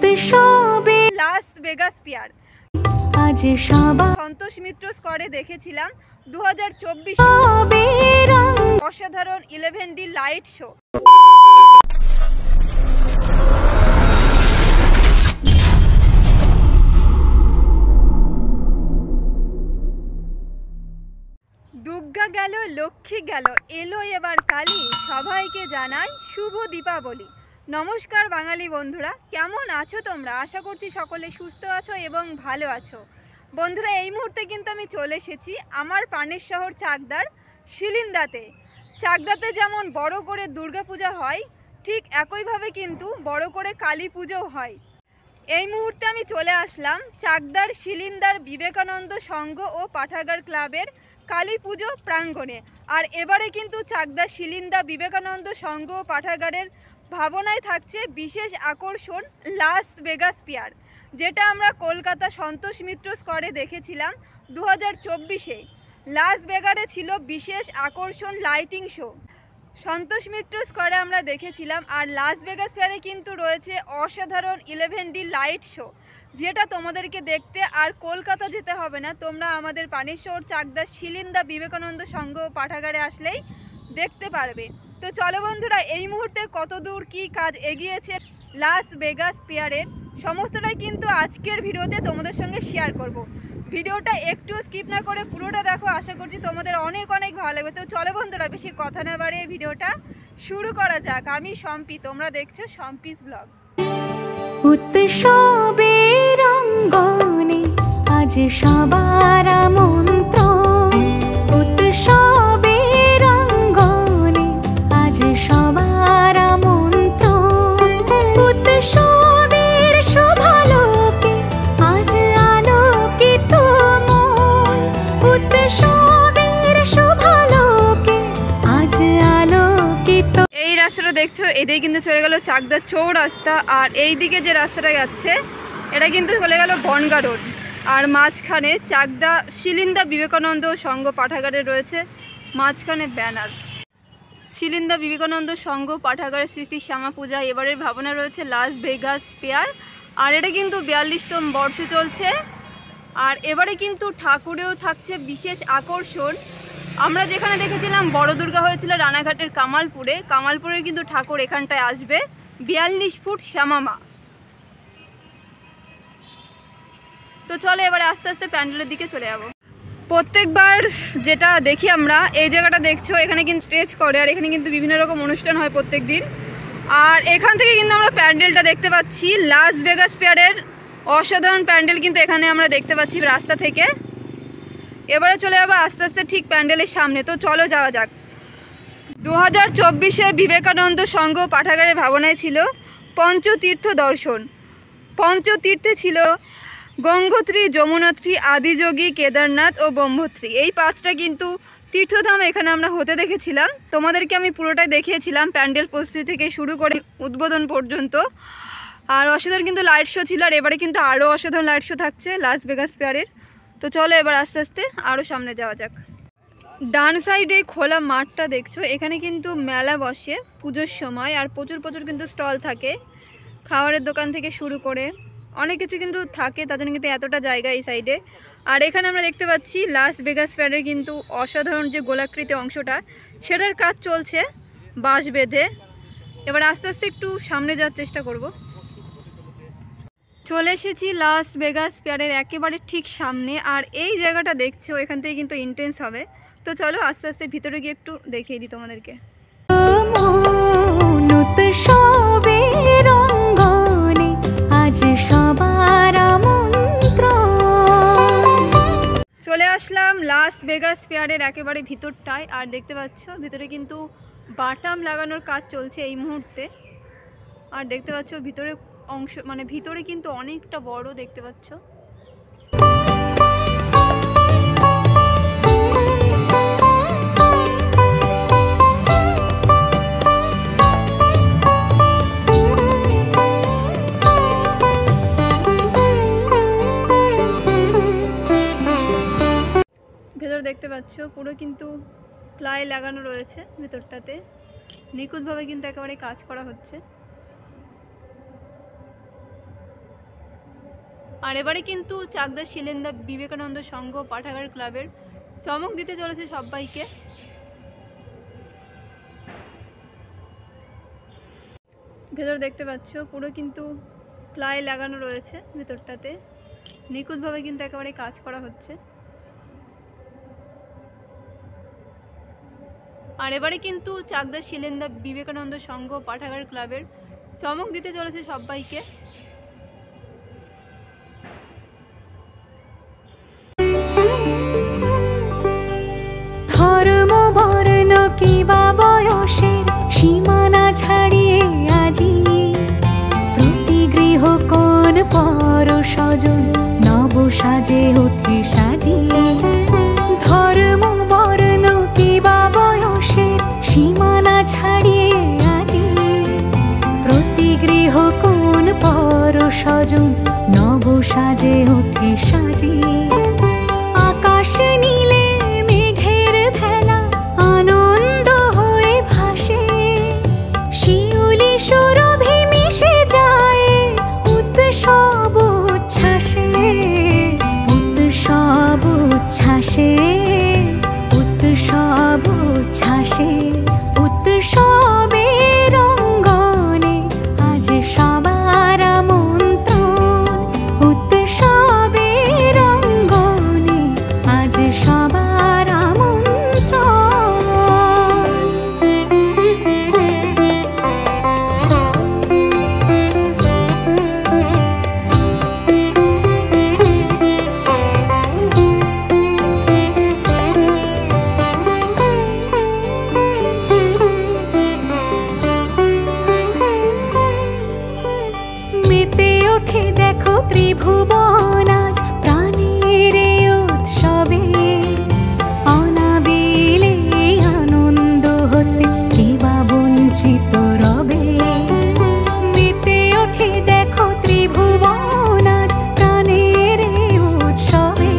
Las Vegas peer Santosh Mitra স্কোয়ারে দেখেছিলাম 2024 অসাধারণ 11D লাইট শো। দুর্গা গেল, লক্ষ্মী গেল, এলো এবার কালী, সবাইকে জানাই শুভ দীপাবলি। নমস্কার বাঙালি বন্ধুরা, কেমন আছো তোমরা? আশা করছি সকলে সুস্থ আছো এবং ভালো আছো। বন্ধুরা, এই মুহূর্তে কিন্তু আমি চলে এসেছি আমার প্রাণের শহর চাকদার শিলিন্দাতে। চাকদাতে যেমন বড় করে দুর্গা পূজা হয়, ঠিক একইভাবে কিন্তু বড় করে কালী পুজোও হয়। এই মুহূর্তে আমি চলে আসলাম চাকদার শিলিন্দার বিবেকানন্দ সংঘ ও পাঠাগার ক্লাবের কালী পুজো প্রাঙ্গণে। আর এবারে কিন্তু চাকদা শিলিন্দা বিবেকানন্দ সংঘ ও পাঠাগারের ভাবনায় থাকছে বিশেষ আকর্ষণ লাস ভেগাস পিয়ার, যেটা আমরা কলকাতা সন্তোষ মিত্র স্কোয়ারে দেখেছিলাম 2024-এ। লাস ভেগাসে ছিল বিশেষ আকর্ষণ লাইটিং শো, সন্তোষ মিত্র স্কোয়ারে আমরা দেখেছিলাম। আর লাস ভেগাস পিয়ারে কিন্তু রয়েছে অসাধারণ 11D লাইট শো, যেটা তোমাদেরকে দেখতে আর কলকাতা যেতে হবে না, তোমরা আমাদের প্রাণের শহর চাকদা শিলিন্দা বিবেকানন্দ সংঘ পাঠাগারে আসলেই দেখতে পারবে। তো চলো বন্ধুরা, এই মুহূর্তে কত দূর কী কাজ এগিয়েছে লাস ভেগাস পিয়ারের সমস্তটাই কিন্তু আজকের ভিডিওতে তোমাদের সঙ্গে শেয়ার করব। ভিডিওটা একটু স্কিপ না করে পুরোটা দেখো, আশা করছি তোমাদের অনেক অনেক ভালো লাগবে। তো চলো বন্ধুরা, বেশি কথা না বাড়িয়ে ভিডিওটা শুরু করা যাক। আমি সম্পি, তোমরা দেখছো সম্পিস ব্লগ। উৎসবের অঙ্গনে আজ সবার আমন্ত্রণ, উৎসবের অঙ্গনে আজ সবার আমন্ত্রণ, উৎসবের শোভালোকে আজ আলোকিত মন, উৎসবের শোভালোকে আজ আলোকিত। এই রাস্তাটা দেখছো, এদিকে কিন্তু চলে গেল চাকদা চৌরাস্তা, আর এই দিকে যে রাস্তাটা যাচ্ছে এটা কিন্তু চলে গেল বনগা রোড। আর মাঝখানে চাকদা শিলিন্দা বিবেকানন্দ সংঘ পাঠাগারে রয়েছে মাঝখানে ব্যানার, শিলিন্দা বিবেকানন্দ সংঘ পাঠাগারের শ্রী শ্রী শ্যামা পূজা এবারের ভাবনা রয়েছে লাস ভেগাস পিয়ার। আর এটা কিন্তু 42তম বর্ষ চলছে। আর এবারে কিন্তু ঠাকুরেও থাকছে বিশেষ আকর্ষণ। আমরা যেখানে দেখেছিলাম বড় দুর্গা হয়েছিল রানাঘাটের কামালপুরের কিন্তু ঠাকুর এখানটায় আসবে 42 ফুট শ্যামা মা। তো চলো এবারে আস্তে আস্তে প্যান্ডেলের দিকে চলে যাবো। প্রত্যেকবার যেটা দেখি আমরা, এই জায়গাটা দেখছো, এখানে কিন্তু স্টেজ করে, আর এখানে কিন্তু বিভিন্ন রকম অনুষ্ঠান হয় প্রত্যেক দিন। আর এখান থেকে কিন্তু আমরা প্যান্ডেলটা দেখতে পাচ্ছি লাস ভেগাস পিয়ারের অসাধারণ প্যান্ডেল কিন্তু এখানে আমরা দেখতে পাচ্ছি রাস্তা থেকে। এবারে চলে যাবো আস্তে আস্তে ঠিক প্যান্ডেলের সামনে। তো চলো যাওয়া যাক। 2024-এ বিবেকানন্দ সংঘ পাঠাগারের ভাবনায় ছিল পঞ্চতীর্থ দর্শন। পঞ্চতীর্থে ছিল গঙ্গোত্রী, যমুনোত্রী, আদিযোগী, কেদারনাথ ও ব্রহ্মোত্রী। এই 5টা কিন্তু তীর্থধাম এখানে আমরা হতে দেখেছিলাম। তোমাদেরকে আমি পুরোটাই দেখিয়েছিলাম, প্যান্ডেল প্রস্তুতি থেকে শুরু করে উদ্বোধন পর্যন্ত। আর অসাধারণ কিন্তু লাইট শো ছিল, আর এবারে কিন্তু আরও অসাধারণ লাইট শো থাকছে লাস ভেগাস পিয়ারের। তো চলো এবার আস্তে আস্তে আরও সামনে যাওয়া যাক। ডান সাইডে খোলা মাঠটা দেখছো, এখানে কিন্তু মেলা বসে পুজোর সময়, আর প্রচুর কিন্তু স্টল থাকে, খাবারের দোকান থেকে শুরু করে অনেক কিছু কিন্তু থাকে, তার জন্য কিন্তু এতটা জায়গা এই সাইডে। আর এখানে আমরা দেখতে পাচ্ছি লাস ভেগাস পিয়ারের কিন্তু অসাধারণ যে গোলাকৃতি অংশটা, সেটার কাজ চলছে বাঁশ বেঁধে। এবার আস্তে আস্তে একটু সামনে যাওয়ার চেষ্টা করব। চলে এসেছি লাস ভেগাস পিয়ারের একেবারে ঠিক সামনে। আর এই জায়গাটা দেখছো, এখান থেকে কিন্তু ইন্টেন্স হবে। তো চলো আস্তে আস্তে ভিতরে গিয়ে একটু দেখিয়ে দিই তোমাদেরকে। চলে আসলাম লাস ভেগাস পিয়ারের একেবারে ভিতরটায়। আর দেখতে পাচ্ছ ভিতরে কিন্তু বাটাম লাগানোর কাজ চলছে এই মুহূর্তে। আর দেখতে পাচ্ছ ভিতরে অংশ, মানে ভিতরে কিন্তু অনেকটা বড় দেখতে পাচ্ছ। ভেতর দেখতে পাচ্ছ পুরো কিন্তু প্লাই লাগানো রয়েছে, ভেতরটাতে নিখুঁতভাবে কিন্তু একেবারে কাজ করা হচ্ছে। আর এবারে কিন্তু চাকদা শিলেন্দা বিবেকানন্দ সংঘ পাঠাগার ক্লাবের চমক দিতে চলেছে সবাইকে। ভেতর দেখতে পাচ্ছ পুরো কিন্তু প্লাই লাগানো রয়েছে, ভেতরটাতে নিখুঁতভাবে কিন্তু একেবারে কাজ করা হচ্ছে। আর এবারে কিন্তু চাকদা শিলেন্দা বিবেকানন্দ সংঘ পাঠাগার ক্লাবের চমক দিতে চলেছে সবাইকে। ধর্ম বর্ণ কিবা বয়সের সীমানা ছাড়িয়ে আজি প্রতি গৃহ কোন পর স্বজন নব সাজে ওঠে সাজিয়ে। ধর্ম বর্ণ কিবা বয়সের সীমানা ছাড়িয়ে আজি প্রতি গৃহ কোন পর স্বজন নব সাজে ওঠে সাজিয়ে। আকাশ নীলে মেঘের ভেলা আনন্দ হয়ে ভাসে, শিউলি সুরভি মিশে যায় উৎসব উচ্ছ্বাসে। উৎসব উচ্ছ্বাসে, উৎসব উচ্ছ্বাসে, উৎসবের অঙ্গনে আজ সবার আমন্ত্রণ। উৎসবের অঙ্গনে আজ সবার আমন্ত্রণ। মেতে ওঠে দেখো ত্রিভুবন আজ প্রাণের উৎসবে। অনাবিলে আনন্দ হতে কিবা বঞ্চিত রবে। মেতে ওঠে দেখো ত্রিভুবন আজ প্রাণের উৎসবে।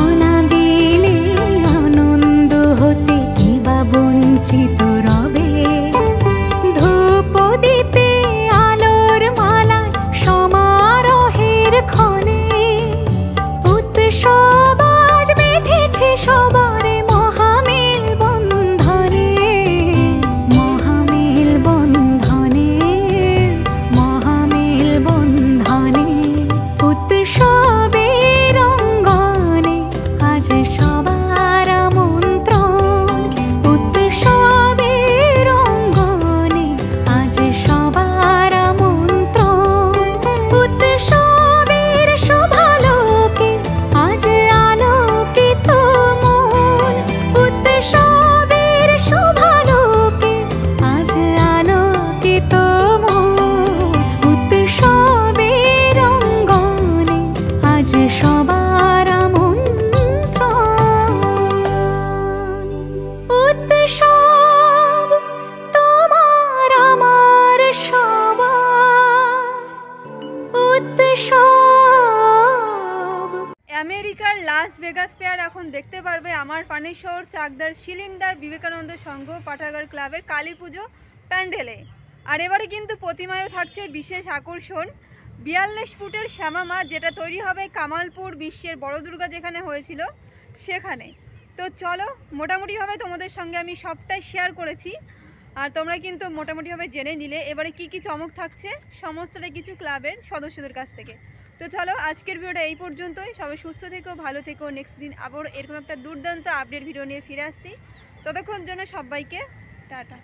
অনাবিলে আনন্দ হতে কিবা বঞ্চিত রবে। ধূপ দীপে আলোর মালায় সমারোহের ক্ষণে উৎসব আজ বেঁধেছে সবার মহামেল বন্ধনে। মহামেল বন্ধনে, মহামেল বন্ধনে, উৎসবের অঙ্গনে আজ সবার আমন্ত্রণ। উৎসবের অঙ্গনে আজ সবার আমন্ত্রণ। উৎসবের শোভালোকে আজ আলোকিত মন। উৎসবের শোভালোকে আজ আলোকিত মন। উৎসবের অঙ্গনে আজ সবার আমন্ত্রণ। উৎসব তোমার আমার সবার উৎসব। আমেরিকার লাস ভেগাস ফেয়ার এখন দেখতে পারবে আমার পানের শহর চাকদার শিলিন্দার বিবেকানন্দ সংঘ পাঠাগার ক্লাবের কালী পুজো প্যান্ডেলে। আর এবারে কিন্তু প্রতিমায়ও থাকছে বিশেষ আকর্ষণ 42 ফুটের শ্যামা মা, যেটা তৈরি হবে কামালপুর বিশ্বের বড় দুর্গা যেখানে হয়েছিল সেখানে। তো চলো, মোটামুটিভাবে তোমাদের সঙ্গে আমি সবটাই শেয়ার করেছি আর তোমরা কিন্তু মোটামুটিভাবে জেনে নিলে এবারে কি কি চমক থাকছে সমস্তটাই কিছু ক্লাবের সদস্যদের কাছ থেকে। তো চলো, আজকের ভিডিওটা এই পর্যন্তই। সবাই সুস্থ থেকো, ভালো থেকো। নেক্সট দিন আবার এরকম একটা দুর্দান্ত আপডেট ভিডিও নিয়ে ফিরে আসছি। ততক্ষণ জন্য সবাইকে টাটা।